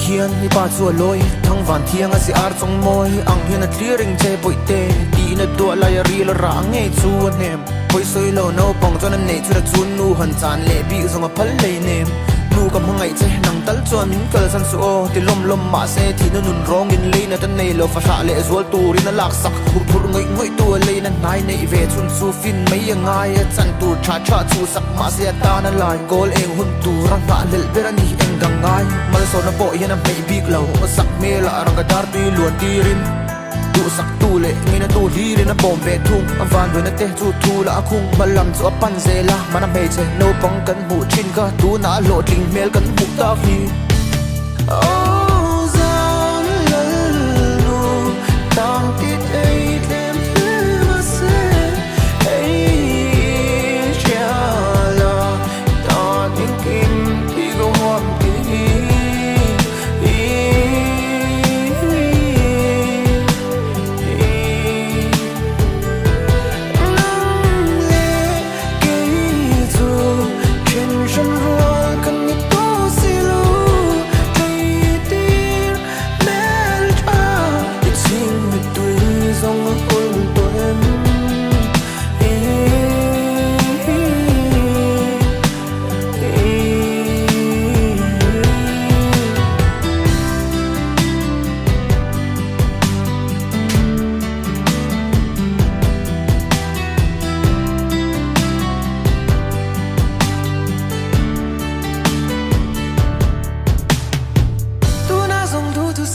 hiền ni ba chua loi thang van thiang a si ar chong moi ang hian a clearing che boite ti na tua la ya ri la ra nge chu nem poi soi lo no pong chon an nei chu da chun nu han chan le bi zong a phal le nem nu kam hangai che nang tal chuan min kal san su o ti lom lom ma se thi na nun rong in le na tan nei lo fa sha le zol tu rin a lak sak phur phur ngai ngai tu le na nai nei ve chun su fin mai ya ngai a chan tu tha tha chu sak ma se ta na lai gol eng hun tu rang ma lel berani eng dang ngai mal so na bo hian a mai big lo sak me la rang ka dar ti luan ti rin tu sak tu le ngina tu li rin a bom ve thung a van ve na te chu thu la khung malam chu a pan ze la mana me che no pang kan mu chin ka tu na lo ting mel kan bu ta hi oh zan lal nu tang tit ei tlem ma se ei cha la ta tin kim ti go hom ti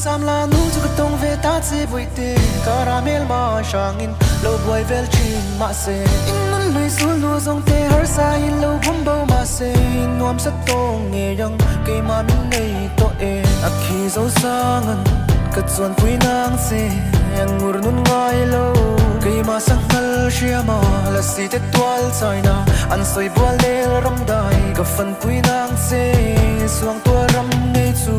sam la nu chu ka tong ve ta che voi te caramel ma shangin lo boy vel chin ma se in nun lui sul nu zong te har sa in lo bom bo ma se nuam sa tong nge yang ke ma min nei to e akhi zo sangan ka chuan pui nang se yang ngur nun ngai lo ke ma sang hal shiama la si te twal china an soi bwal le ram dai ka fan pui nang se suang tua ram nei chu